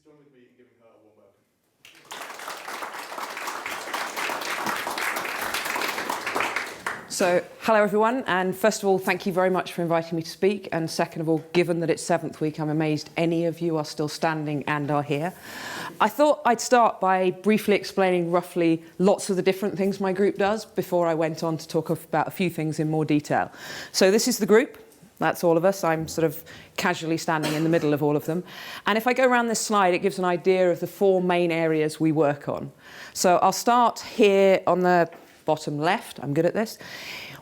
join with me in giving her a warm welcome. So, hello everyone, and first of all, thank you very much for inviting me to speak, and second of all, given that it's 7th week, I'm amazed any of you are still standing and are here. I thought I'd start by briefly explaining roughly lots of the different things my group does before I went on to talk about a few things in more detail. So this is the group. That's all of us. I'm sort of casually standing in the middle of all of them. And if I go around this slide, it gives an idea of the 4 main areas we work on. So I'll start here on the bottom left. I'm good at this.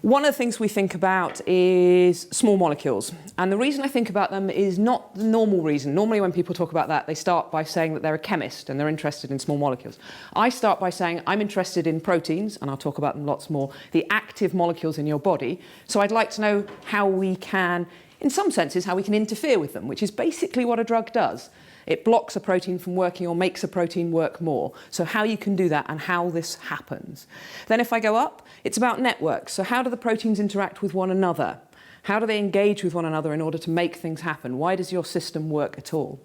One of the things we think about is small molecules. And the reason I think about them is not the normal reason. Normally when people talk about that, they start by saying that they're a chemist and they're interested in small molecules. I start by saying I'm interested in proteins, and I'll talk about them lots more, the active molecules in your body. So I'd like to know how we can, in some senses, how we can interfere with them, which is basically what a drug does. It blocks a protein from working or makes a protein work more. So how you can do that and how this happens. Then if I go up, it's about networks. So how do the proteins interact with one another? How do they engage with one another in order to make things happen? Why does your system work at all?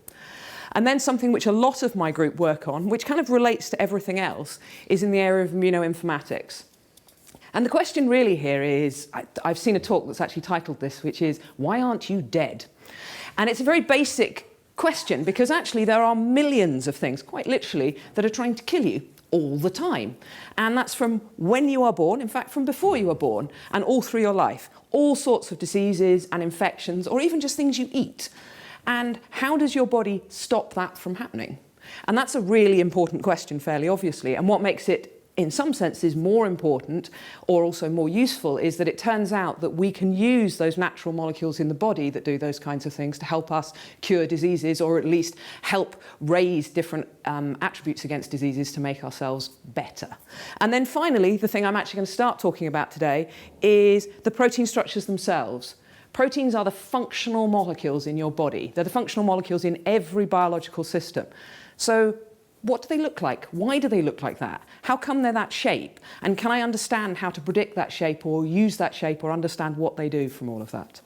And then something which a lot of my group work on, which kind of relates to everything else, is in the area of immunoinformatics. And the question really here is, I've seen a talk that's actually titled this, which is, why aren't you dead? And it's a very basic question, because actually there are millions of things, quite literally, that are trying to kill you all the time. And that's from when you are born, in fact from before you are born, and all through your life. All sorts of diseases and infections, or even just things you eat. And how does your body stop that from happening? And that's a really important question, fairly obviously. And what makes it in some senses more important, or also more useful, is that it turns out that we can use those natural molecules in the body that do those kinds of things to help us cure diseases, or at least help raise different attributes against diseases to make ourselves better. And then finally, the thing I'm actually going to start talking about today is the protein structures themselves. Proteins are the functional molecules in your body. They're the functional molecules in every biological system. So what do they look like? Why do they look like that? How come they're that shape? And can I understand how to predict that shape, or use that shape, or understand what they do from all of that?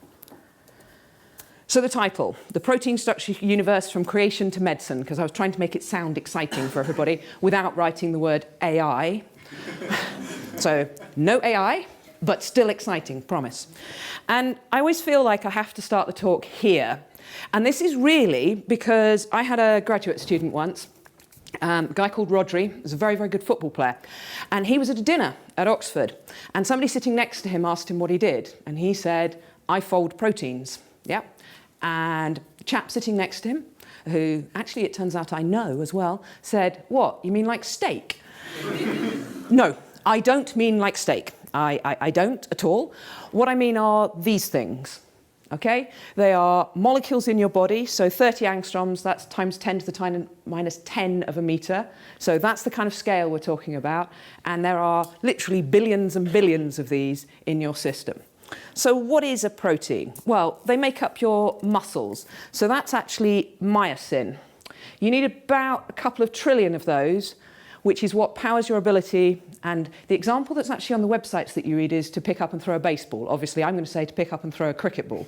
So the title, The Protein Structure Universe from Creation to Medicine, because I was trying to make it sound exciting for everybody without writing the word AI. So no AI, but still exciting, promise. And I always feel like I have to start the talk here. And this is really because I had a graduate student once, a guy called Rodri. He was a very, very good football player. And he was at a dinner at Oxford. And somebody sitting next to him asked him what he did. And he said, I fold proteins. Yeah. And the chap sitting next to him, who actually it turns out I know as well, said, what, you mean like steak? No, I don't mean like steak. I don't at all. What I mean are these things. Okay? They are molecules in your body, so 30 angstroms, that's times 10 to the minus 10 of a meter. So that's the kind of scale we're talking about. And there are literally billions and billions of these in your system. So what is a protein? Well, they make up your muscles. So that's actually myosin. You need about a couple of trillion of those, which is what powers your ability. And the example that's actually on the websites that you read is to pick up and throw a baseball. Obviously, I'm going to say to pick up and throw a cricket ball.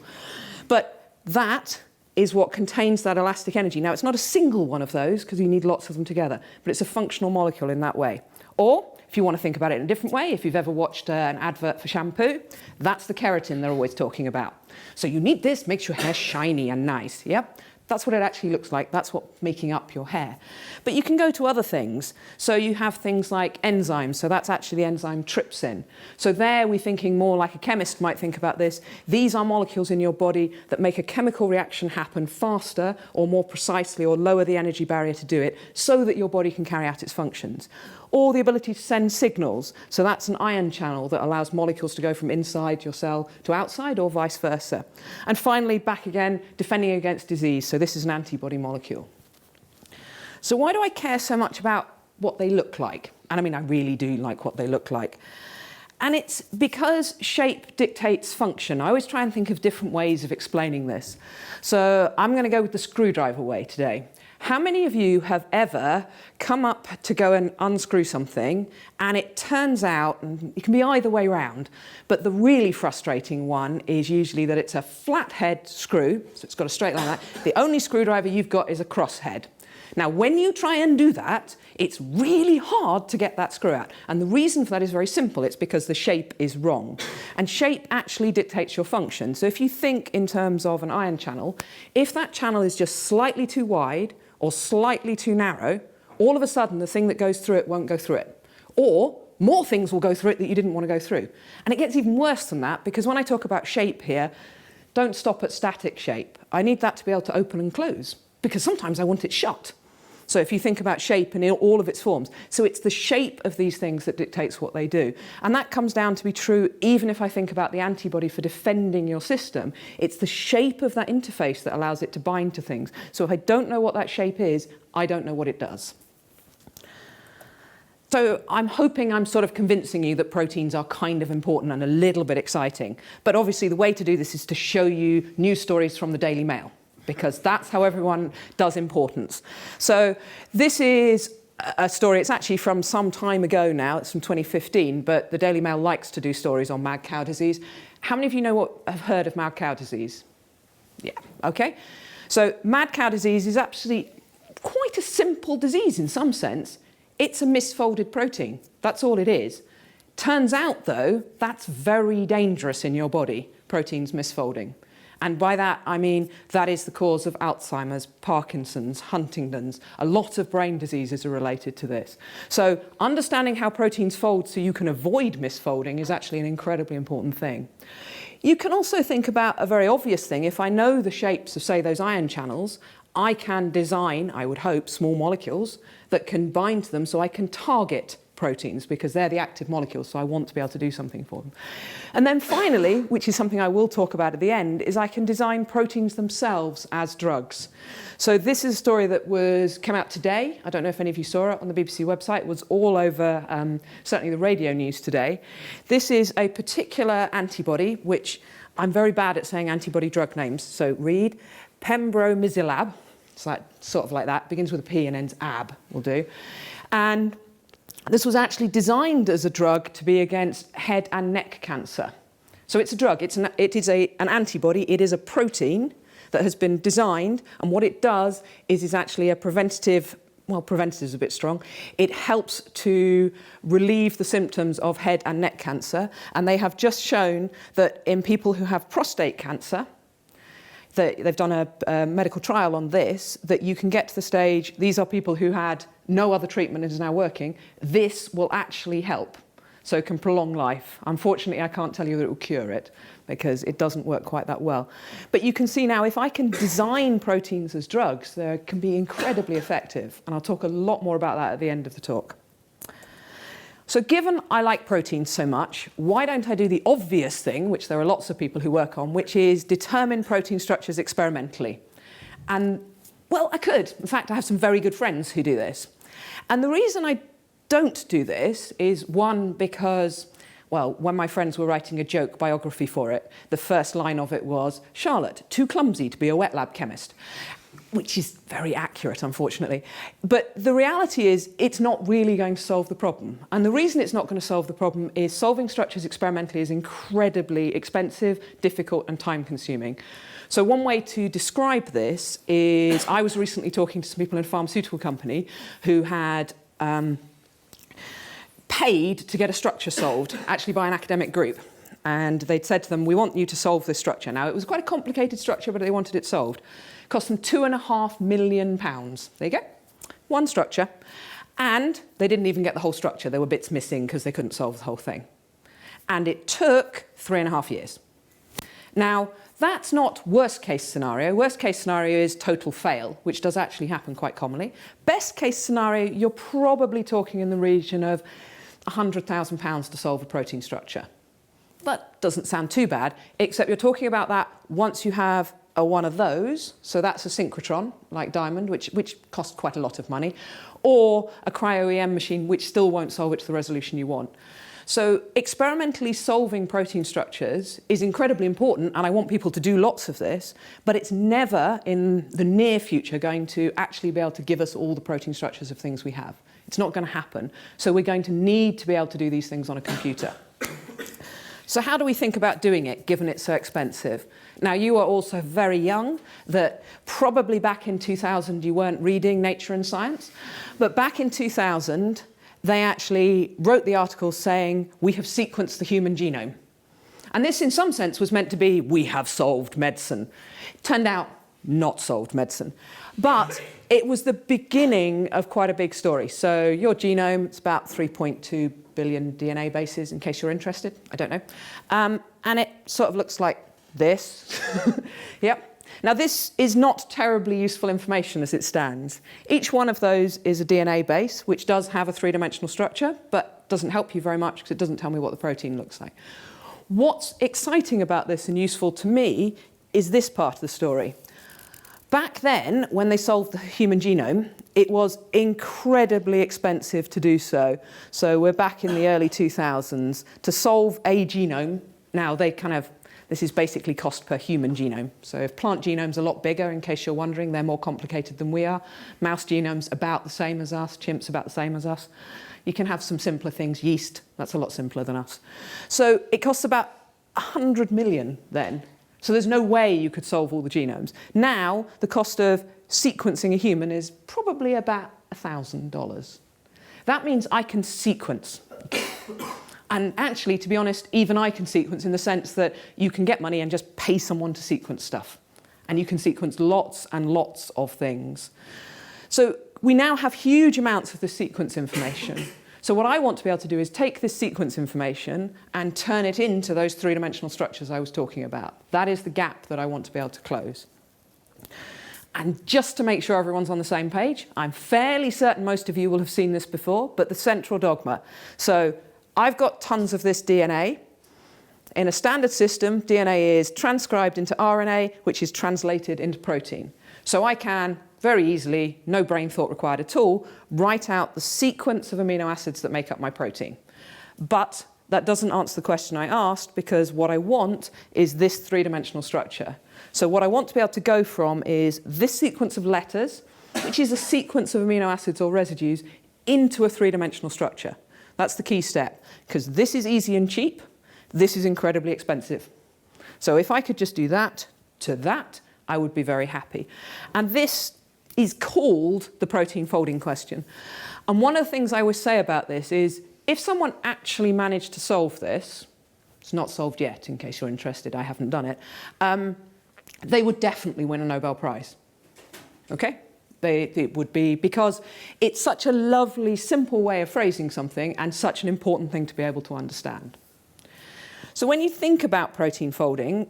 But that is what contains that elastic energy. Now, it's not a single one of those, because you need lots of them together, but it's a functional molecule in that way. Or, if you want to think about it in a different way, if you've ever watched an advert for shampoo, that's the keratin they're always talking about. So you need this, makes your hair shiny and nice, yeah? That's what it actually looks like. That's what's making up your hair. But you can go to other things. So you have things like enzymes. So that's actually the enzyme trypsin. So there we're thinking more like a chemist might think about this. These are molecules in your body that make a chemical reaction happen faster or more precisely, or lower the energy barrier to do it, so that your body can carry out its functions. Or the ability to send signals. So that's an ion channel that allows molecules to go from inside your cell to outside, or vice versa. And finally, back again, defending against disease. So this is an antibody molecule. So why do I care so much about what they look like? And I mean, I really do like what they look like. And it's because shape dictates function. I always try and think of different ways of explaining this. So I'm going to go with the screwdriver way today. How many of you have ever come up to go and unscrew something, and it turns out, and it can be either way round, but the really frustrating one is usually that it's a flat head screw, so it's got a straight line like that. The only screwdriver you've got is a cross head. Now, when you try and do that, it's really hard to get that screw out. And the reason for that is very simple. It's because the shape is wrong. And shape actually dictates your function. So if you think in terms of an ion channel, if that channel is just slightly too wide or slightly too narrow, all of a sudden the thing that goes through it won't go through it. Or more things will go through it that you didn't want to go through. And it gets even worse than that, because when I talk about shape here, don't stop at static shape. I need that to be able to open and close, because sometimes I want it shut. So if you think about shape in all of its forms, so it's the shape of these things that dictates what they do. And that comes down to be true even if I think about the antibody for defending your system. It's the shape of that interface that allows it to bind to things. So if I don't know what that shape is, I don't know what it does. So I'm hoping I'm sort of convincing you that proteins are kind of important and a little bit exciting. But obviously the way to do this is to show you news stories from the Daily Mail, because that's how everyone does importance. So this is a story, it's actually from some time ago now, it's from 2015, but the Daily Mail likes to do stories on mad cow disease. How many of you have heard of mad cow disease? Yeah, okay. So mad cow disease is actually quite a simple disease in some sense. It's a misfolded protein. That's all it is. Turns out, though, that's very dangerous in your body, proteins misfolding. And by that, I mean that is the cause of Alzheimer's, Parkinson's, Huntington's. A lot of brain diseases are related to this. So understanding how proteins fold so you can avoid misfolding is actually an incredibly important thing. You can also think about a very obvious thing. If I know the shapes of, say, those ion channels, I can design, I would hope, small molecules that can bind to them so I can target proteins, because they're the active molecules, so I want to be able to do something for them. And then finally, which is something I will talk about at the end, is I can design proteins themselves as drugs. So this is a story that came out today. I don't know if any of you saw it on the BBC website. It was all over, certainly the radio news today. This is a particular antibody, which I'm very bad at saying antibody drug names, so read pembrolizumab. It's like, sort of like that, begins with a P and ends ab, will do. And this was actually designed as a drug to be against head and neck cancer. So it's a drug, it is an antibody, it is a protein that has been designed, and what it does is actually a preventative, well, preventative is a bit strong. It helps to relieve the symptoms of head and neck cancer, and they have just shown that in people who have prostate cancer, they've done a medical trial on this, that you can get to the stage, these are people who had no other treatment and is now working, this will actually help. So it can prolong life. Unfortunately, I can't tell you that it will cure it, because it doesn't work quite that well. But you can see now, if I can design proteins as drugs, they can be incredibly effective. And I'll talk a lot more about that at the end of the talk. So given I like proteins so much, why don't I do the obvious thing, which there are lots of people who work on, which is determine protein structures experimentally? And, well, I could. In fact, I have some very good friends who do this. And the reason I don't do this is, one, because, well, when my friends were writing a joke biography for it, the first line of it was, Charlotte, too clumsy to be a wet lab chemist. Which is very accurate, unfortunately. But the reality is, it's not really going to solve the problem. And the reason it's not going to solve the problem is solving structures experimentally is incredibly expensive, difficult, and time-consuming. So one way to describe this is, I was recently talking to some people in a pharmaceutical company who had paid to get a structure solved, actually by an academic group. And they'd said to them, we want you to solve this structure. Now, it was quite a complicated structure, but they wanted it solved. It cost them £2.5 million. There you go. One structure. And they didn't even get the whole structure. There were bits missing because they couldn't solve the whole thing. And it took 3.5 years. Now, that's not worst case scenario. Worst case scenario is total fail, which does actually happen quite commonly. Best case scenario, you're probably talking in the region of £100,000 to solve a protein structure. That doesn't sound too bad, except you're talking about that once you have one of those, so that's a synchrotron, like Diamond, which costs quite a lot of money, or a cryo-EM machine, which still won't solve it to the resolution you want. So experimentally solving protein structures is incredibly important, and I want people to do lots of this, but it's never in the near future going to actually be able to give us all the protein structures of things we have. It's not going to happen. So we're going to need to be able to do these things on a computer. So how do we think about doing it, given it's so expensive? Now, you are also very young, that probably back in 2000 you weren't reading Nature and Science, but back in 2000 they actually wrote the article saying, we have sequenced the human genome. And this, in some sense, was meant to be, we have solved medicine. It turned out, not solved medicine. But it was the beginning of quite a big story. So your genome, it's about 3.2 billion DNA bases, in case you're interested. I don't know. And it sort of looks like this. Yep. Now, this is not terribly useful information as it stands. Each one of those is a DNA base, which does have a three-dimensional structure, but doesn't help you very much because it doesn't tell me what the protein looks like. What's exciting about this and useful to me is this part of the story. Back then, when they solved the human genome, it was incredibly expensive to do so. So we're back in the early 2000s. To solve a genome, now this is basically cost per human genome. So if plant genome's a lot bigger, in case you're wondering, they're more complicated than we are. Mouse genome's about the same as us, chimps about the same as us. You can have some simpler things, yeast, that's a lot simpler than us. So it costs about 100 million then. So there's no way you could solve all the genomes. Now, the cost of sequencing a human is probably about $1,000. That means I can sequence. And actually, to be honest, even I can sequence in the sense that you can get money and just pay someone to sequence stuff. And you can sequence lots and lots of things. So we now have huge amounts of the sequence information. So what I want to be able to do is take this sequence information and turn it into those three-dimensional structures I was talking about. That is the gap that I want to be able to close. And just to make sure everyone's on the same page, I'm fairly certain most of you will have seen this before, but the central dogma. So I've got tons of this DNA. In a standard system, DNA is transcribed into RNA, which is translated into protein. So I can very easily, no brain thought required at all, write out the sequence of amino acids that make up my protein. But that doesn't answer the question I asked, because what I want is this three-dimensional structure. So what I want to be able to go from is this sequence of letters, which is a sequence of amino acids or residues, into a three-dimensional structure. That's the key step, because this is easy and cheap, this is incredibly expensive. So if I could just do that to that, I would be very happy. And this is called the protein folding question. And one of the things I always say about this is, if someone actually managed to solve this, it's not solved yet, in case you're interested, I haven't done it, they would definitely win a Nobel Prize. Okay? It would be, because it's such a lovely, simple way of phrasing something and such an important thing to be able to understand. So when you think about protein folding,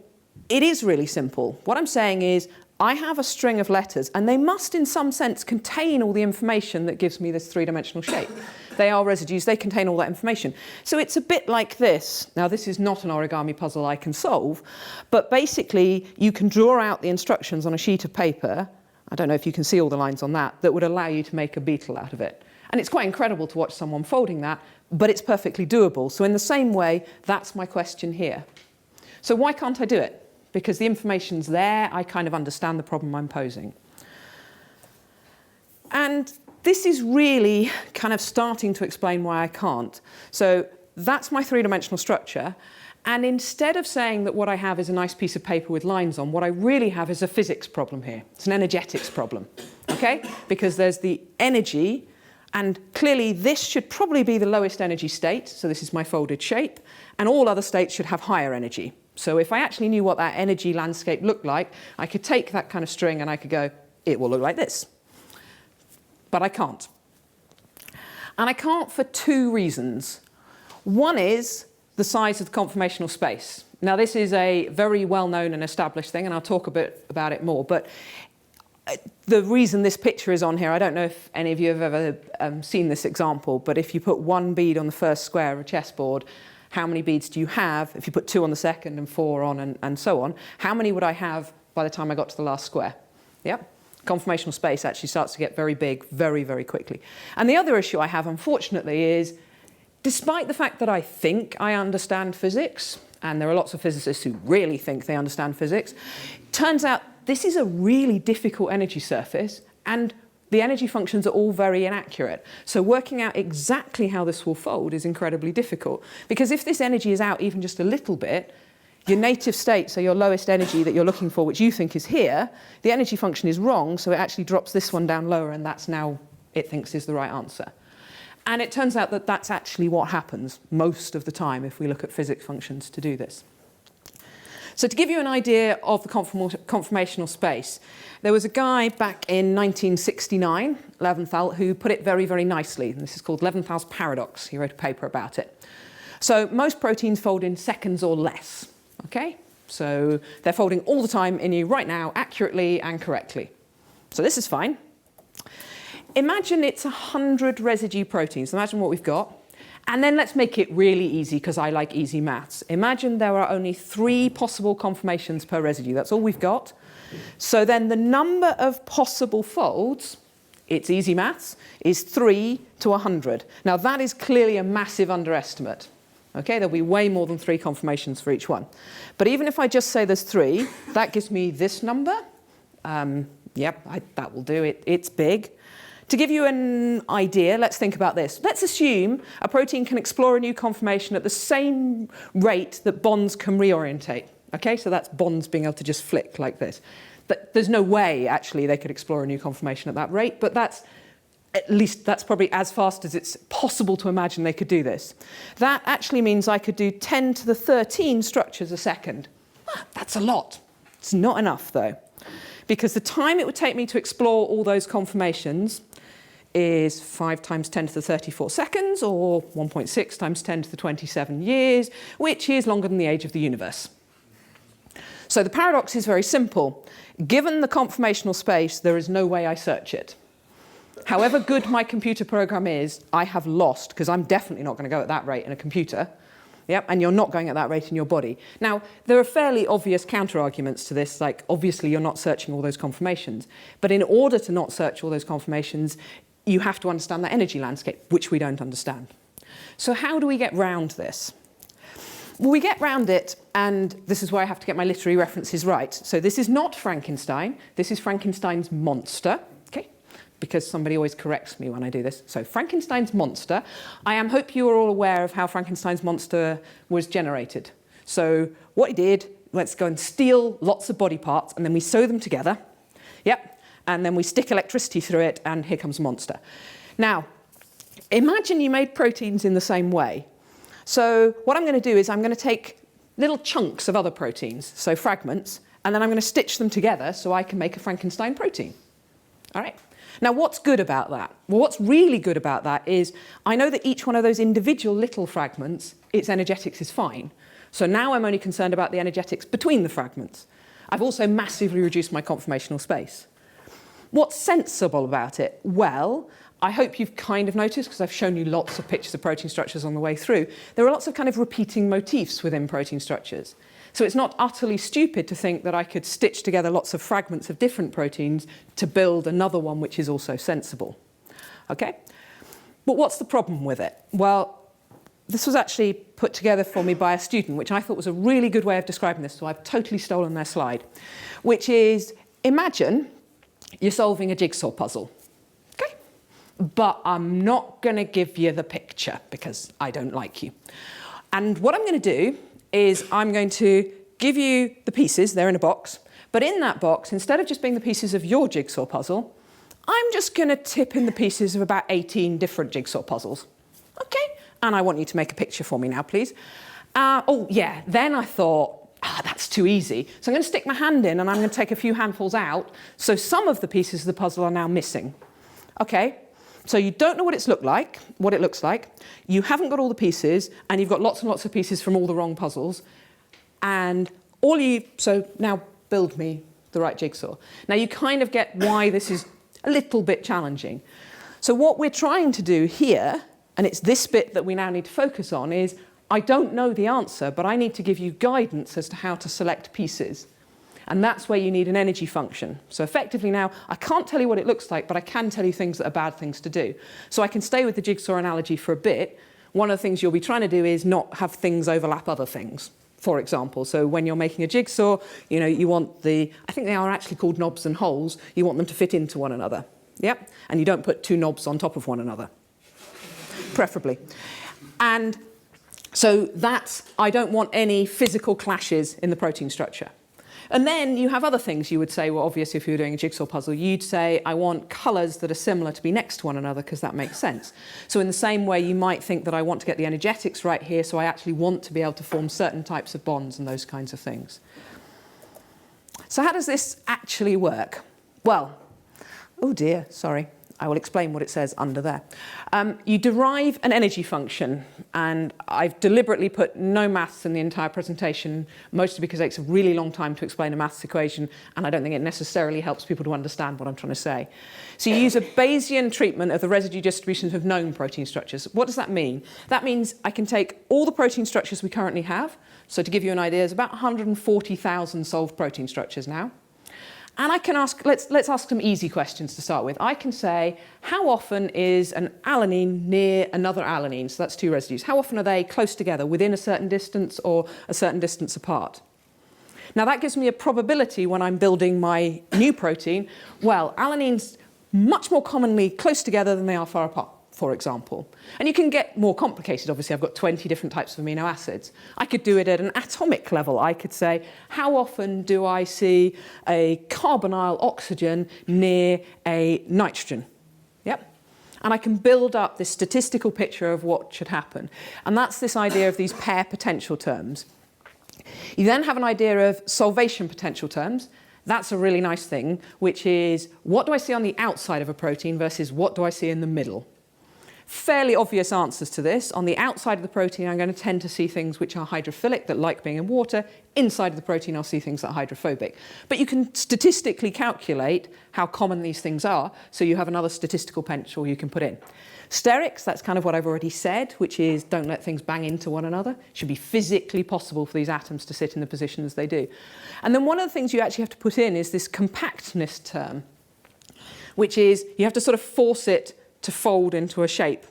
it is really simple. What I'm saying is, I have a string of letters, and they must, in some sense, contain all the information that gives me this three-dimensional shape. They are residues, they contain all that information. So it's a bit like this. Now, this is not an origami puzzle I can solve, but basically, you can draw out the instructions on a sheet of paper. I don't know if you can see all the lines on that, that would allow you to make a beetle out of it. And it's quite incredible to watch someone folding that, but it's perfectly doable. So in the same way, that's my question here. So why can't I do it? Because the information's there, I kind of understand the problem I'm posing. And this is really kind of starting to explain why I can't. So that's my three-dimensional structure. And instead of saying that what I have is a nice piece of paper with lines on, what I really have is a physics problem here. It's an energetics problem, okay? Because there's the energy, and clearly this should probably be the lowest energy state, so this is my folded shape, and all other states should have higher energy. So if I actually knew what that energy landscape looked like, I could take that kind of string and I could go, it will look like this. But I can't. And I can't for two reasons. One is the size of the conformational space. Now, this is a very well-known and established thing, and I'll talk a bit about it more. But the reason this picture is on here, I don't know if any of you have ever seen this example, but if you put one bead on the first square of a chessboard, how many beads do you have? If you put 2 on the second and 4 on and so on, how many would I have by the time I got to the last square? Yep. Conformational space actually starts to get very big very, very quickly. And the other issue I have, unfortunately, is despite the fact that I think I understand physics, and there are lots of physicists who really think they understand physics, turns out this is a really difficult energy surface, and the energy functions are all very inaccurate. So working out exactly how this will fold is incredibly difficult, because if this energy is out even just a little bit, your native state, so your lowest energy that you're looking for, which you think is here, the energy function is wrong, so it actually drops this one down lower, and that's now it thinks is the right answer. And it turns out that that's actually what happens most of the time if we look at physics functions to do this. So to give you an idea of the conformational space, there was a guy back in 1969, Levinthal, who put it very, very nicely. And this is called Levinthal's paradox. He wrote a paper about it. So most proteins fold in seconds or less. Okay? So they're folding all the time in you right now, accurately and correctly. So this is fine. Imagine it's 100 residue proteins. Imagine what we've got. And then let's make it really easy, because I like easy maths. Imagine there are only 3 possible conformations per residue. That's all we've got. So then the number of possible folds, it's easy maths, is 3 to 100. Now that is clearly a massive underestimate. Okay, there'll be way more than 3 conformations for each one. But even if I just say there's 3, that gives me this number. That will do it. It's big. To give you an idea, let's think about this. Let's assume a protein can explore a new conformation at the same rate that bonds can reorientate. Okay, so that's bonds being able to just flick like this. But there's no way, actually, they could explore a new conformation at that rate, but that's probably as fast as it's possible to imagine they could do this. That actually means I could do 10 to the 13 structures a second. That's a lot. It's not enough, though, because the time it would take me to explore all those conformations is 5 times 10 to the 34 seconds, or 1.6 times 10 to the 27 years, which is longer than the age of the universe. So the paradox is very simple. Given the conformational space, there is no way I search it. However good my computer program is, I have lost, because I'm definitely not going to go at that rate in a computer. Yep, and you're not going at that rate in your body. Now, there are fairly obvious counter-arguments to this, like obviously you're not searching all those conformations. But in order to not search all those conformations, you have to understand the energy landscape, which we don't understand. So how do we get round this? Well, we get round it, and this is where I have to get my literary references right. So this is not Frankenstein. This is Frankenstein's monster, okay? Because somebody always corrects me when I do this. So Frankenstein's monster. I hope you are all aware of how Frankenstein's monster was generated. So what he did, let's go and steal lots of body parts, and then we sew them together. Yep. And then we stick electricity through it, and here comes a monster. Now, imagine you made proteins in the same way. So what I'm going to do is I'm going to take little chunks of other proteins, so fragments, and then I'm going to stitch them together so I can make a Frankenstein protein. All right? Now, what's good about that? Well, what's really good about that is I know that each one of those individual little fragments, its energetics is fine. So now I'm only concerned about the energetics between the fragments. I've also massively reduced my conformational space. What's sensible about it? Well, I hope you've kind of noticed, because I've shown you lots of pictures of protein structures on the way through, there are lots of kind of repeating motifs within protein structures. So it's not utterly stupid to think that I could stitch together lots of fragments of different proteins to build another one which is also sensible. Okay? But what's the problem with it? Well, this was actually put together for me by a student, which I thought was a really good way of describing this, so I've totally stolen their slide, which is, imagine you're solving a jigsaw puzzle, okay? But I'm not going to give you the picture because I don't like you. And what I'm going to do is I'm going to give you the pieces, they're in a box, but in that box, instead of just being the pieces of your jigsaw puzzle, I'm just going to tip in the pieces of about 18 different jigsaw puzzles, okay? And I want you to make a picture for me now, please. Then I thought, that's too easy. So I'm going to stick my hand in and I'm going to take a few handfuls out. So some of the pieces of the puzzle are now missing. Okay, so you don't know what it looks like. You haven't got all the pieces, and you've got lots and lots of pieces from all the wrong puzzles. And so now build me the right jigsaw. Now you kind of get why this is a little bit challenging. So what we're trying to do here, and it's this bit that we now need to focus on, is I don't know the answer, but I need to give you guidance as to how to select pieces. And that's where you need an energy function. So effectively now, I can't tell you what it looks like, but I can tell you things that are bad things to do. So I can stay with the jigsaw analogy for a bit. One of the things you'll be trying to do is not have things overlap other things, for example. So when you're making a jigsaw, you want I think they are actually called knobs and holes, you want them to fit into one another. Yep. And you don't put two knobs on top of one another, preferably. And so I don't want any physical clashes in the protein structure. And then you have other things you would say, well, obviously, if you were doing a jigsaw puzzle, you'd say, I want colours that are similar to be next to one another, because that makes sense. So in the same way, you might think that I want to get the energetics right here, so I actually want to be able to form certain types of bonds and those kinds of things. So how does this actually work? Well, oh dear, sorry. I will explain what it says under there. You derive an energy function, and I've deliberately put no maths in the entire presentation, mostly because it takes a really long time to explain a maths equation, and I don't think it necessarily helps people to understand what I'm trying to say. So you use a Bayesian treatment of the residue distributions of known protein structures. What does that mean? That means I can take all the protein structures we currently have. So to give you an idea, there's about 140,000 solved protein structures now. And I can ask, let's ask some easy questions to start with. I can say, how often is an alanine near another alanine? So that's two residues. How often are they close together, within a certain distance or a certain distance apart? Now that gives me a probability when I'm building my new protein. Well, alanines much more commonly close together than they are far apart, for example. And you can get more complicated. Obviously, I've got 20 different types of amino acids. I could do it at an atomic level. I could say, how often do I see a carbonyl oxygen near a nitrogen? Yep. And I can build up this statistical picture of what should happen. And that's this idea of these pair potential terms. You then have an idea of solvation potential terms. That's a really nice thing, which is, what do I see on the outside of a protein versus what do I see in the middle? Fairly obvious answers to this. On the outside of the protein, I'm going to tend to see things which are hydrophilic, that like being in water. Inside of the protein, I'll see things that are hydrophobic. But you can statistically calculate how common these things are, so you have another statistical potential you can put in. Sterics, that's kind of what I've already said, which is don't let things bang into one another. It should be physically possible for these atoms to sit in the positions they do. And then one of the things you actually have to put in is this compactness term, which is you have to sort of force it to fold into a shape.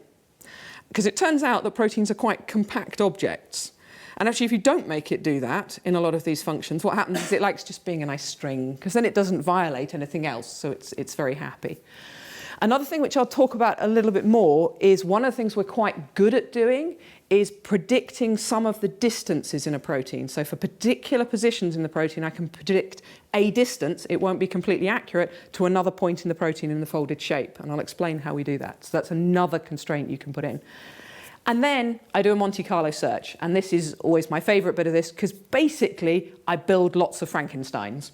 Because it turns out that proteins are quite compact objects. And actually, if you don't make it do that in a lot of these functions, what happens is it likes just being a nice string, because then it doesn't violate anything else, so it's very happy. Another thing which I'll talk about a little bit more is one of the things we're quite good at doing is predicting some of the distances in a protein. So for particular positions in the protein, I can predict a distance. It won't be completely accurate to another point in the protein in the folded shape. And I'll explain how we do that. So that's another constraint you can put in. And then I do a Monte Carlo search. And this is always my favorite bit of this, because basically I build lots of Frankensteins.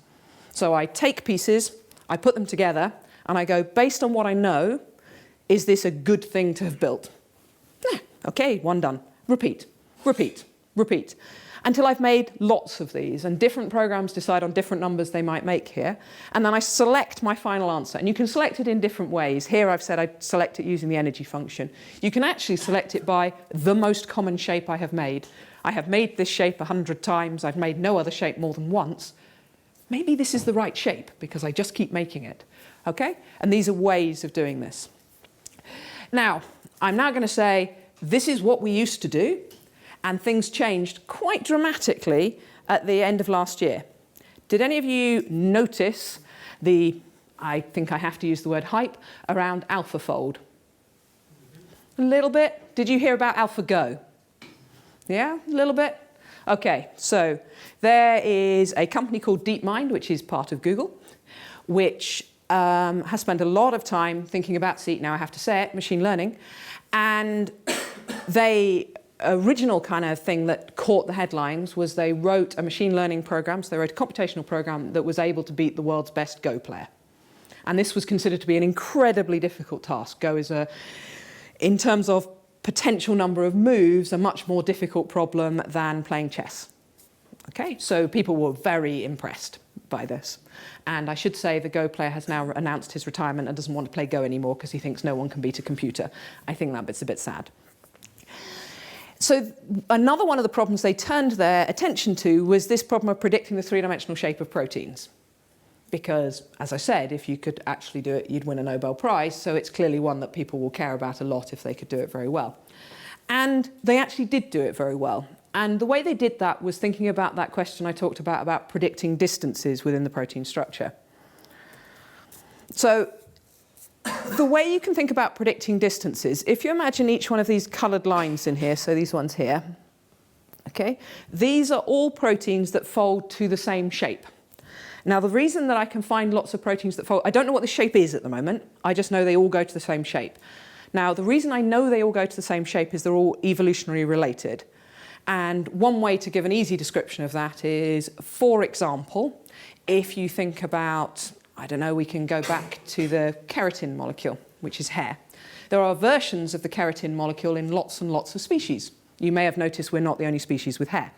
So I take pieces, I put them together, and I go, based on what I know, is this a good thing to have built? Yeah, okay, one done. Repeat, repeat, repeat. Until I've made lots of these, and different programs decide on different numbers they might make here. And then I select my final answer. And you can select it in different ways. Here I've said I select it using the energy function. You can actually select it by the most common shape I have made. I have made this shape 100 times. I've made no other shape more than once. Maybe this is the right shape, because I just keep making it. Okay? And these are ways of doing this. Now, I'm now going to say, this is what we used to do, and things changed quite dramatically at the end of last year. Did any of you notice I think I have to use the word hype, around Alphafold? A little bit? Did you hear about AlphaGo? Yeah, a little bit? Okay, so there is a company called DeepMind, which is part of Google, which has spent a lot of time thinking about, see, now I have to say it, machine learning. And original kind of thing that caught the headlines was they wrote a machine learning program, so they wrote a computational program that was able to beat the world's best Go player. And this was considered to be an incredibly difficult task. Go is, in terms of potential number of moves, a much more difficult problem than playing chess. Okay, so people were very impressed by this. And I should say the Go player has now announced his retirement and doesn't want to play Go anymore because he thinks no one can beat a computer. I think that bit's a bit sad. So another one of the problems they turned their attention to was this problem of predicting the three-dimensional shape of proteins. Because, as I said, if you could actually do it, you'd win a Nobel Prize. So it's clearly one that people will care about a lot if they could do it very well. And they actually did do it very well. And the way they did that was thinking about that question I talked about predicting distances within the protein structure. So the way you can think about predicting distances, if you imagine each one of these coloured lines in here, so these ones here, okay, these are all proteins that fold to the same shape. Now, the reason that I can find lots of proteins that fold, I don't know what the shape is at the moment, I just know they all go to the same shape. Now, the reason I know they all go to the same shape is they're all evolutionarily related. And one way to give an easy description of that is, for example, if you think about, I don't know, we can go back to the keratin molecule, which is hair. There are versions of the keratin molecule in lots and lots of species. You may have noticed we're not the only species with hair.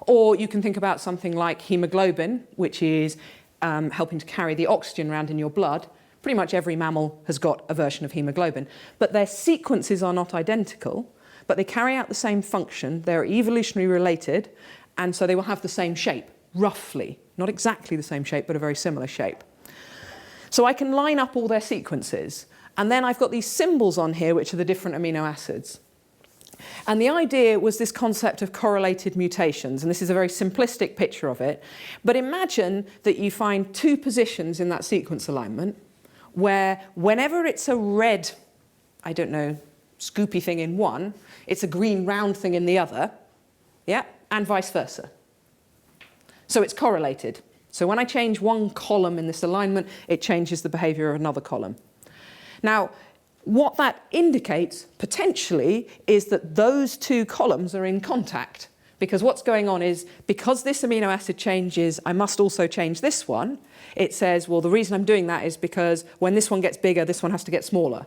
Or you can think about something like hemoglobin, which is helping to carry the oxygen around in your blood. Pretty much every mammal has got a version of hemoglobin. But their sequences are not identical, but they carry out the same function. They're evolutionarily related, and so they will have the same shape, roughly. Not exactly the same shape, but a very similar shape. So I can line up all their sequences, and then I've got these symbols on here, which are the different amino acids. And the idea was this concept of correlated mutations, and this is a very simplistic picture of it. But imagine that you find two positions in that sequence alignment where whenever it's a red, I don't know, scoopy thing in one, it's a green round thing in the other, yeah, and vice versa. So it's correlated. So when I change one column in this alignment, it changes the behavior of another column. Now, what that indicates, potentially, is that those two columns are in contact. Because what's going on is, because this amino acid changes, I must also change this one. It says, well, the reason I'm doing that is because when this one gets bigger, this one has to get smaller.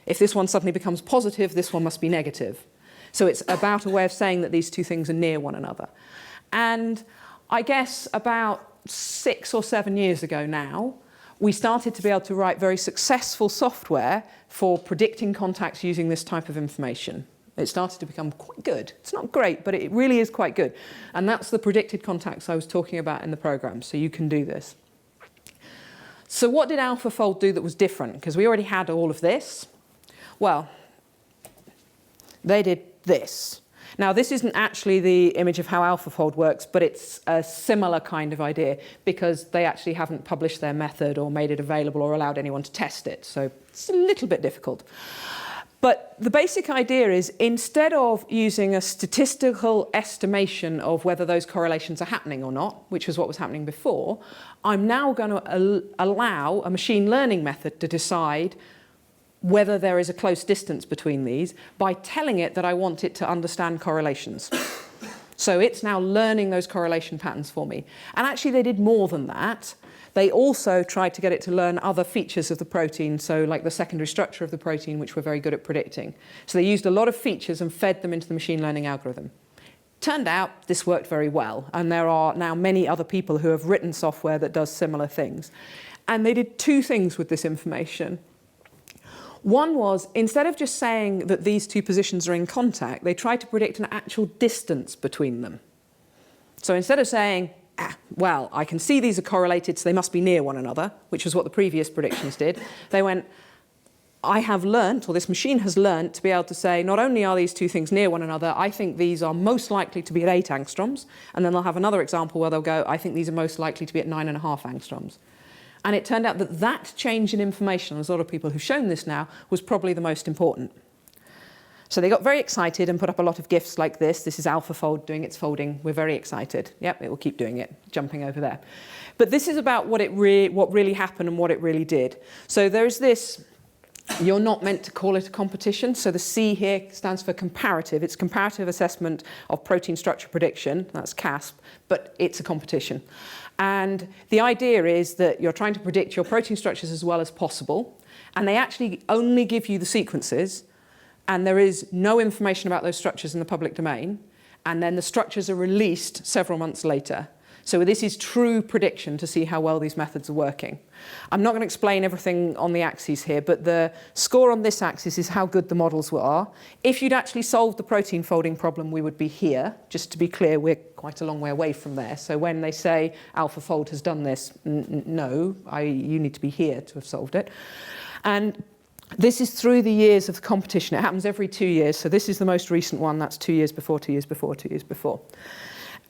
If this one suddenly becomes positive, this one must be negative. So it's about a way of saying that these two things are near one another. And I guess about 6 or 7 years ago now, we started to be able to write very successful software for predicting contacts using this type of information. It started to become quite good. It's not great, but it really is quite good. And that's the predicted contacts I was talking about in the program, so you can do this. So what did Alphafold do that was different? Because we already had all of this. Well, they did this. Now, this isn't actually the image of how Alphafold works, but it's a similar kind of idea because they actually haven't published their method or made it available or allowed anyone to test it. So it's a little bit difficult. But the basic idea is, instead of using a statistical estimation of whether those correlations are happening or not, which was what was happening before, I'm now going to allow a machine learning method to decide whether there is a close distance between these by telling it that I want it to understand correlations. So it's now learning those correlation patterns for me. And actually they did more than that. They also tried to get it to learn other features of the protein, so like the secondary structure of the protein, which we're very good at predicting. So they used a lot of features and fed them into the machine learning algorithm. Turned out this worked very well, and there are now many other people who have written software that does similar things. And they did two things with this information. One was, instead of just saying that these two positions are in contact, they tried to predict an actual distance between them. So instead of saying, well, I can see these are correlated, so they must be near one another, which was what the previous predictions did, they went, I have learnt, or this machine has learnt, to be able to say, not only are these two things near one another, I think these are most likely to be at 8 angstroms, and then they'll have another example where they'll go, I think these are most likely to be at 9.5 angstroms. And it turned out that that change in information, there's a lot of people who've shown this now, was probably the most important. So they got very excited and put up a lot of GIFs like this. This is Alphafold doing its folding. We're very excited. Yep, it will keep doing it, jumping over there. But this is about what really happened and what it really did. So there's this, you're not meant to call it a competition. So the C here stands for comparative. It's comparative assessment of protein structure prediction. That's CASP, but it's a competition. And the idea is that you're trying to predict your protein structures as well as possible. And they actually only give you the sequences. And there is no information about those structures in the public domain. And then the structures are released several months later. So this is true prediction to see how well these methods are working. I'm not going to explain everything on the axes here, but the score on this axis is how good the models are. If you'd actually solved the protein folding problem, we would be here. Just to be clear, we're quite a long way away from there. So when they say Alphafold has done this, no, you need to be here to have solved it. And this is through the years of the competition. It happens every 2 years. So this is the most recent one. That's 2 years before, 2 years before, 2 years before.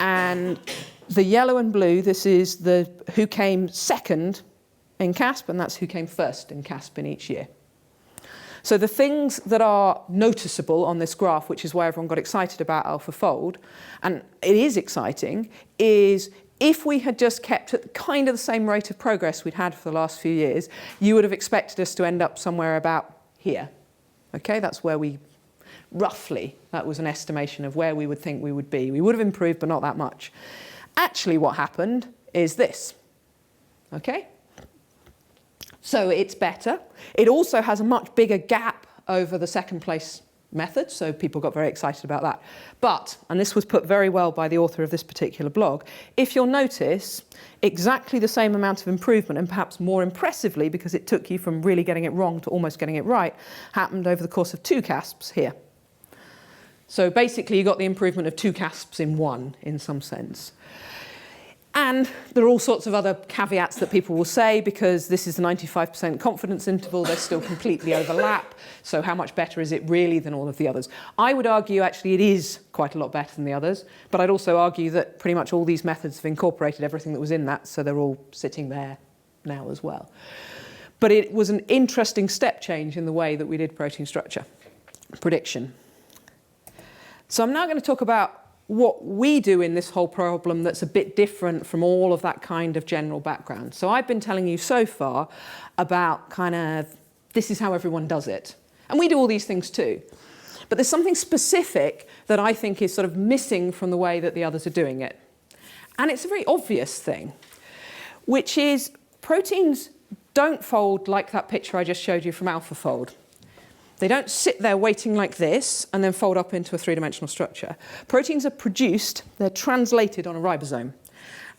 And the yellow and blue, this is the who came second in CASP, and that's who came first in CASP in each year. So the things that are noticeable on this graph, which is why everyone got excited about Alphafold, and it is exciting, is if we had just kept at kind of the same rate of progress we'd had for the last few years, you would have expected us to end up somewhere about here. Okay, that's where we, roughly, that was an estimation of where we would think we would be. We would have improved, but not that much. Actually, what happened is this. Okay? So it's better. It also has a much bigger gap over the second place method, so people got very excited about that. But, and this was put very well by the author of this particular blog, if you'll notice, exactly the same amount of improvement, and perhaps more impressively, because it took you from really getting it wrong to almost getting it right, happened over the course of 2 CASPs here. So basically you got the improvement of 2 CASPs in 1, in some sense. And there are all sorts of other caveats that people will say, because this is the 95% confidence interval, they still completely overlap. So how much better is it really than all of the others? I would argue actually it is quite a lot better than the others, but I'd also argue that pretty much all these methods have incorporated everything that was in that, so they're all sitting there now as well. But it was an interesting step change in the way that we did protein structure prediction. So I'm now going to talk about what we do in this whole problem that's a bit different from all of that kind of general background. So I've been telling you so far about kind of, this is how everyone does it. And we do all these things too. But there's something specific that I think is sort of missing from the way that the others are doing it. And it's a very obvious thing, which is proteins don't fold like that picture I just showed you from Alphafold. They don't sit there waiting like this and then fold up into a 3-dimensional structure. Proteins are produced, they're translated on a ribosome.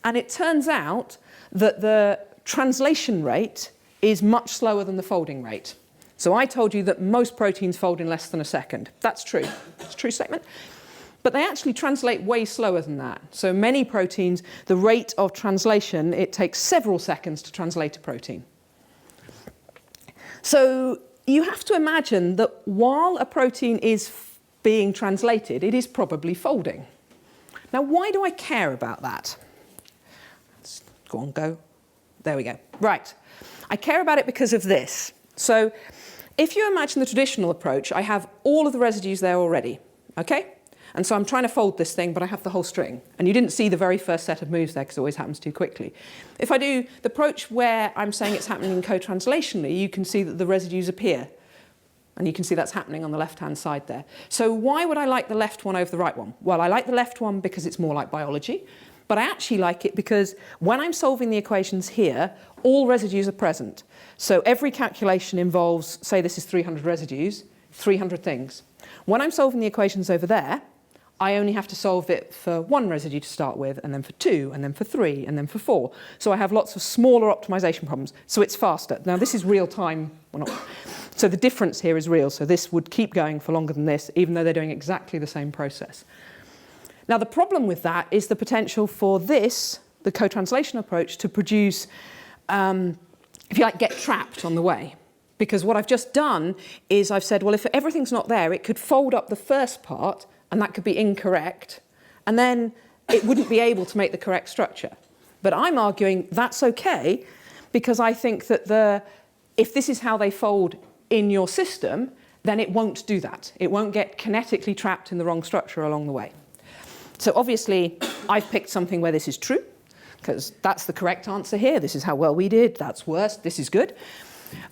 And it turns out that the translation rate is much slower than the folding rate. So I told you that most proteins fold in less than a second. That's true. It's a true statement. But they actually translate way slower than that. So many proteins, the rate of translation, it takes several seconds to translate a protein. So you have to imagine that while a protein is being translated, it is probably folding. Now, why do I care about that? Let's go on, go. There we go. Right. I care about it because of this. So if you imagine the traditional approach, I have all of the residues there already, okay? And so I'm trying to fold this thing, but I have the whole string. And you didn't see the very first set of moves there because it always happens too quickly. If I do the approach where I'm saying it's happening cotranslationally, you can see that the residues appear. And you can see that's happening on the left-hand side there. So why would I like the left one over the right one? Well, I like the left one because it's more like biology. But I actually like it because when I'm solving the equations here, all residues are present. So every calculation involves, say this is 300 residues, 300 things. When I'm solving the equations over there, I only have to solve it for 1 residue to start with, and then for 2, and then for 3, and then for 4. So I have lots of smaller optimization problems. So it's faster. Now this is real time. Well, not. So the difference here is real. So this would keep going for longer than this, even though they're doing exactly the same process. Now the problem with that is the potential for this, the cotranslation approach, to produce, if you like, get trapped on the way. Because what I've just done is I've said, well, if everything's not there, it could fold up the first part, and that could be incorrect, and then it wouldn't be able to make the correct structure. But I'm arguing that's okay, because I think that if this is how they fold in your system, then it won't do that. It won't get kinetically trapped in the wrong structure along the way. So obviously, I've picked something where this is true, because that's the correct answer here. This is how well we did. That's worse. This is good.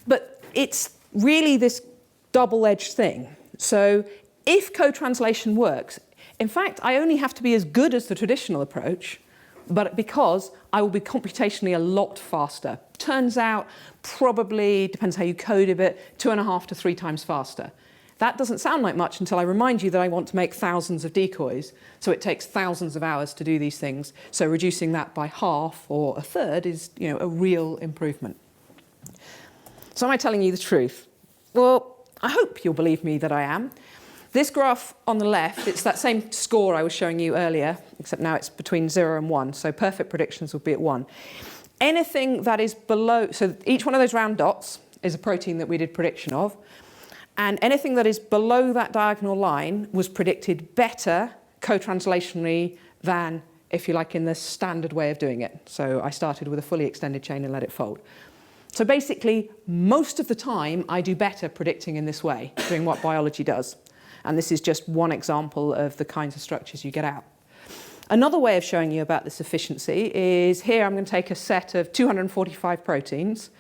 But it's really this double-edged thing. So if cotranslation works, in fact, I only have to be as good as the traditional approach, but because I will be computationally a lot faster. Turns out, probably, depends how you code it, but 2.5 to 3 times faster. That doesn't sound like much until I remind you that I want to make thousands of decoys, so it takes thousands of hours to do these things. So reducing that by half or a third is, a real improvement. So am I telling you the truth? Well, I hope you'll believe me that I am. This graph on the left, it's that same score I was showing you earlier, except now it's between 0 and 1, so perfect predictions will be at 1. Anything that is below, so each one of those round dots is a protein that we did prediction of, and anything that is below that diagonal line was predicted better cotranslationally than, if you like, in the standard way of doing it. So I started with a fully extended chain and let it fold. So basically, most of the time, I do better predicting in this way, doing what biology does. And this is just one example of the kinds of structures you get out. Another way of showing you about this efficiency is here I'm going to take a set of 245 proteins.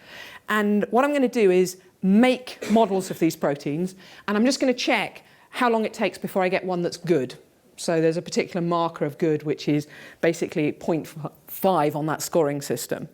And what I'm going to do is make models of these proteins. And I'm just going to check how long it takes before I get one that's good. So there's a particular marker of good, which is basically 0.5 on that scoring system.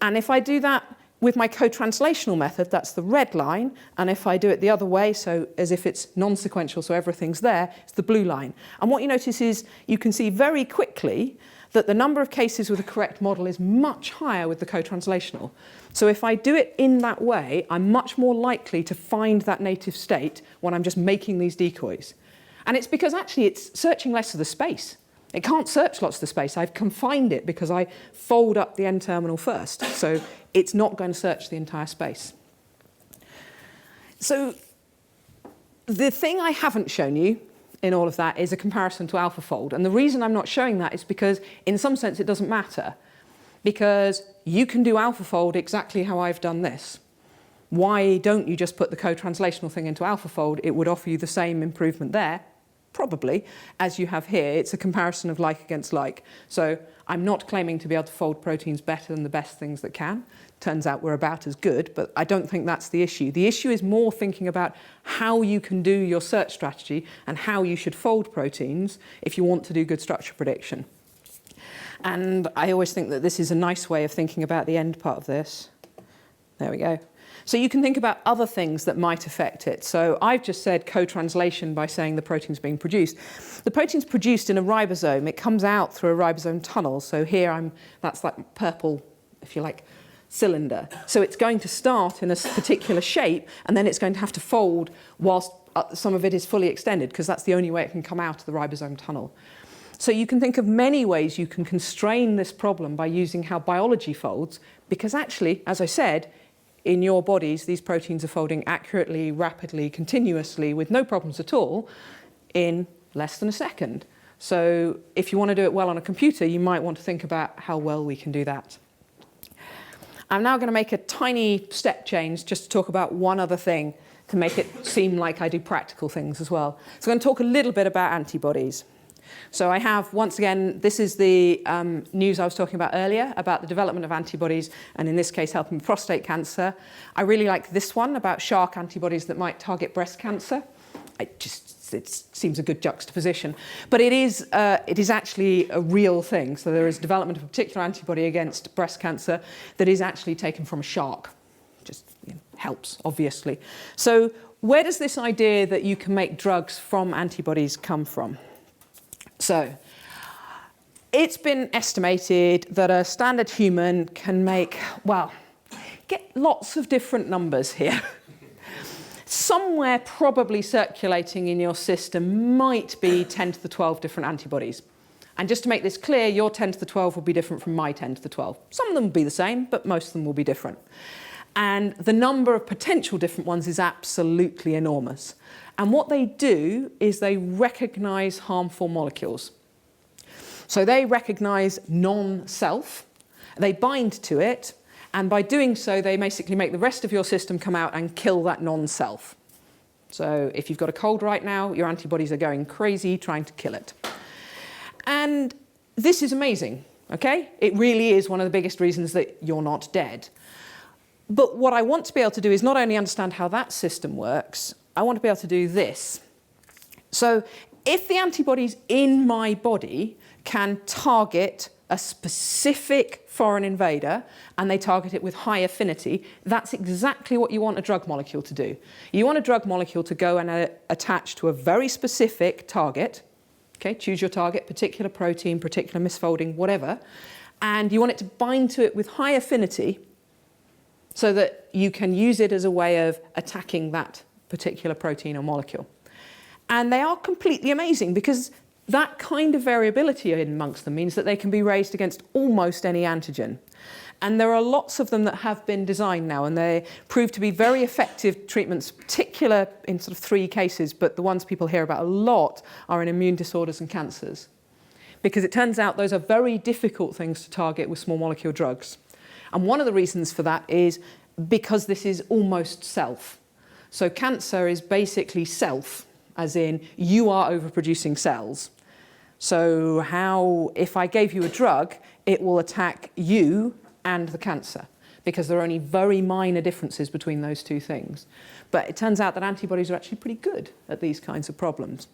And if I do that with my cotranslational method, that's the red line. And if I do it the other way, so as if it's non-sequential, so everything's there, it's the blue line. And what you notice is you can see very quickly that the number of cases with a correct model is much higher with the cotranslational. So if I do it in that way, I'm much more likely to find that native state when I'm just making these decoys. And it's because actually it's searching less of the space. It can't search lots of the space. I've confined it because I fold up the N-terminal first. So it's not going to search the entire space. So the thing I haven't shown you in all of that is a comparison to Alphafold. And the reason I'm not showing that is because in some sense it doesn't matter. Because you can do Alphafold exactly how I've done this. Why don't you just put the cotranslational thing into Alphafold? It would offer you the same improvement there, probably, as you have here. It's a comparison of like against like. So I'm not claiming to be able to fold proteins better than the best things that can. Turns out we're about as good, but I don't think that's the issue. The issue is more thinking about how you can do your search strategy and how you should fold proteins if you want to do good structure prediction. And I always think that this is a nice way of thinking about the end part of this. There we go. So you can think about other things that might affect it. So I've just said cotranslation by saying the protein's being produced. The protein's produced in a ribosome. It comes out through a ribosome tunnel. So here that's like purple, if you like, cylinder. So it's going to start in a particular shape, and then it's going to have to fold whilst some of it is fully extended, because that's the only way it can come out of the ribosome tunnel. So you can think of many ways you can constrain this problem by using how biology folds, because actually, as I said, in your bodies, these proteins are folding accurately, rapidly, continuously, with no problems at all, in less than a second. So if you want to do it well on a computer, you might want to think about how well we can do that. I'm now going to make a tiny step change just to talk about one other thing to make it seem like I do practical things as well. So I'm going to talk a little bit about antibodies. So I have, once again, this is the news I was talking about earlier about the development of antibodies, and in this case, helping with prostate cancer. I really like this one about shark antibodies that might target breast cancer. It seems a good juxtaposition. But it is actually a real thing. So there is development of a particular antibody against breast cancer that is actually taken from a shark. Just helps, obviously. So where does this idea that you can make drugs from antibodies come from? So it's been estimated that a standard human can make, well, get lots of different numbers here. Somewhere probably circulating in your system might be 10 to the 12 different antibodies. And just to make this clear, your 10 to the 12 will be different from my 10 to the 12. Some of them will be the same, but most of them will be different. And the number of potential different ones is absolutely enormous. And what they do is they recognize harmful molecules. So they recognize non-self, they bind to it, and by doing so, they basically make the rest of your system come out and kill that non-self. So if you've got a cold right now, your antibodies are going crazy trying to kill it. And this is amazing, okay? It really is one of the biggest reasons that you're not dead. But what I want to be able to do is not only understand how that system works, I want to be able to do this. So if the antibodies in my body can target a specific foreign invader and they target it with high affinity, that's exactly what you want a drug molecule to do. You want a drug molecule to go and attach to a very specific target. Okay, choose your target, particular protein, particular misfolding, whatever. And you want it to bind to it with high affinity so that you can use it as a way of attacking that particular protein or molecule. And they are completely amazing because that kind of variability amongst them means that they can be raised against almost any antigen. And there are lots of them that have been designed now, and they prove to be very effective treatments, particular in sort of 3 cases, but the ones people hear about a lot are in immune disorders and cancers. Because it turns out those are very difficult things to target with small molecule drugs. And one of the reasons for that is because this is almost self. So cancer is basically self, as in you are overproducing cells. So how, if I gave you a drug, it will attack you and the cancer, because there are only very minor differences between those two things. But it turns out that antibodies are actually pretty good at these kinds of problems.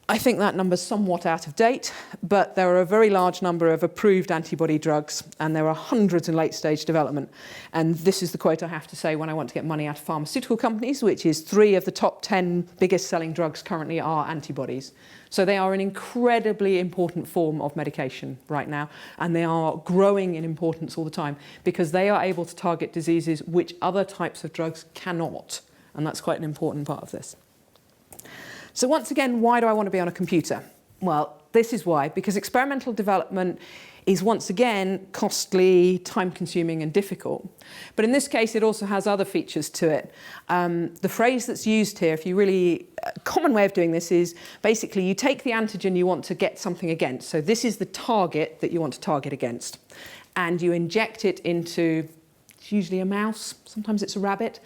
I think that number's somewhat out of date, but there are a very large number of approved antibody drugs, and there are hundreds in late-stage development. And this is the quote I have to say when I want to get money out of pharmaceutical companies, which is 3 of the top 10 biggest selling drugs currently are antibodies. So they are an incredibly important form of medication right now, and they are growing in importance all the time because they are able to target diseases which other types of drugs cannot. And that's quite an important part of this. So once again, why do I want to be on a computer? Well, this is why, because experimental development is once again costly, time-consuming and difficult. But in this case, it also has other features to it. The phrase that's used here, if you really, a common way of doing this is basically you take the antigen you want to get something against. So this is the target that you want to target against. And you inject it into, it's usually a mouse, sometimes it's a rabbit.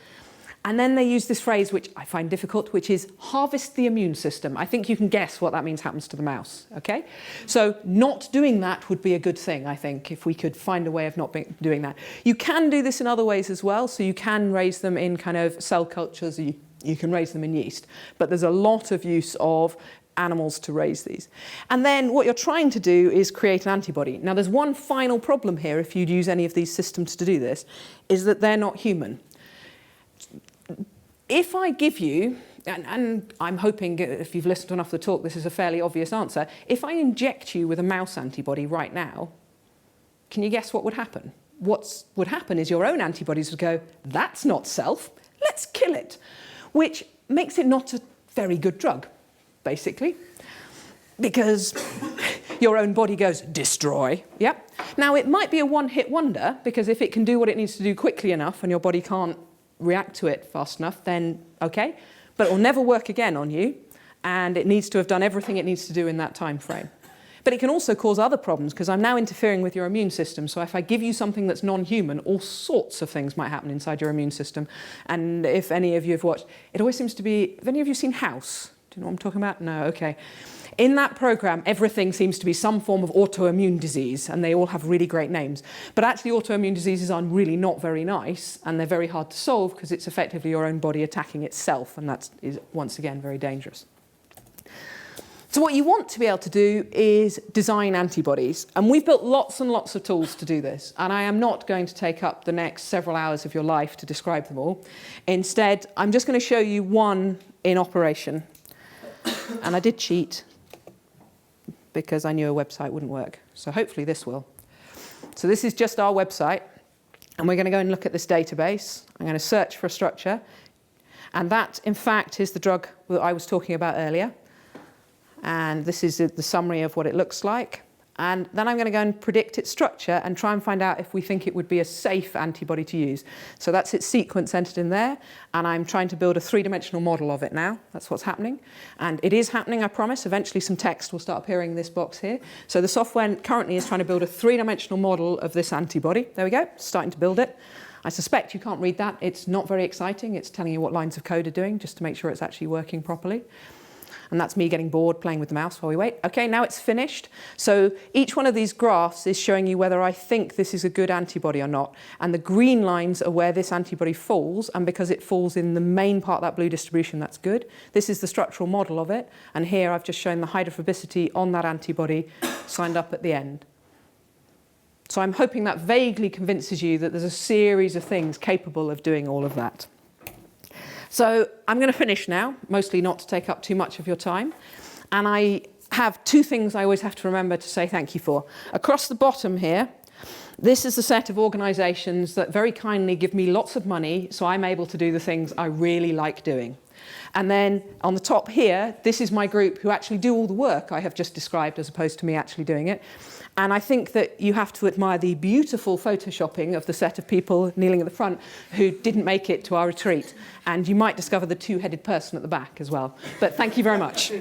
And then they use this phrase, which I find difficult, which is harvest the immune system. I think you can guess what that means happens to the mouse, okay? So not doing that would be a good thing, I think, if we could find a way of not doing that. You can do this in other ways as well. So you can raise them in kind of cell cultures, you can raise them in yeast. But there's a lot of use of animals to raise these. And then what you're trying to do is create an antibody. Now there's one final problem here, if you'd use any of these systems to do this, is that they're not human. If I give you, and I'm hoping if you've listened to enough of the talk, this is a fairly obvious answer. If I inject you with a mouse antibody right now, can you guess what would happen? What would happen is your own antibodies would go, that's not self, let's kill it, which makes it not a very good drug, basically, because your own body goes, destroy. Yep. Now, it might be a one-hit wonder, because if it can do what it needs to do quickly enough and your body can't react to it fast enough, then okay, but it will never work again on you, and it needs to have done everything it needs to do in that time frame. But it can also cause other problems, because I'm now interfering with your immune system. So if I give you something that's non-human, all sorts of things might happen inside your immune system. And if any of you have watched, it always seems to be, have any of you seen House? Do you know what I'm talking about? No, okay. In that program, everything seems to be some form of autoimmune disease, and they all have really great names. But actually, autoimmune diseases are really not very nice, and they're very hard to solve because it's effectively your own body attacking itself, and that is, once again, very dangerous. So what you want to be able to do is design antibodies, and we've built lots and lots of tools to do this, and I am not going to take up the next several hours of your life to describe them all. Instead, I'm just going to show you one in operation, and I did cheat, because I knew a website wouldn't work. So hopefully this will. So this is just our website, and we're going to go and look at this database. I'm going to search for a structure, and that, in fact, is the drug that I was talking about earlier. And this is the summary of what it looks like. And then I'm going to go and predict its structure and try and find out if we think it would be a safe antibody to use. So that's its sequence entered in there, and I'm trying to build a three-dimensional model of it now. That's what's happening. And it is happening, I promise. Eventually some text will start appearing in this box here. So the software currently is trying to build a three-dimensional model of this antibody. There we go, starting to build it. I suspect you can't read that. It's not very exciting. It's telling you what lines of code are doing, just to make sure it's actually working properly. And that's me getting bored playing with the mouse while we wait. Okay, now it's finished. So each one of these graphs is showing you whether I think this is a good antibody or not. And the green lines are where this antibody falls. And because it falls in the main part of that blue distribution, that's good. This is the structural model of it. And here I've just shown the hydrophobicity on that antibody signed up at the end. So I'm hoping that vaguely convinces you that there's a series of things capable of doing all of that. So I'm going to finish now, mostly not to take up too much of your time. And I have two things I always have to remember to say thank you for. Across the bottom here, this is the set of organisations that very kindly give me lots of money so I'm able to do the things I really like doing. And then on the top here, this is my group who actually do all the work I have just described as opposed to me actually doing it. And I think that you have to admire the beautiful photoshopping of the set of people kneeling at the front who didn't make it to our retreat. And you might discover the two-headed person at the back as well. But thank you very much.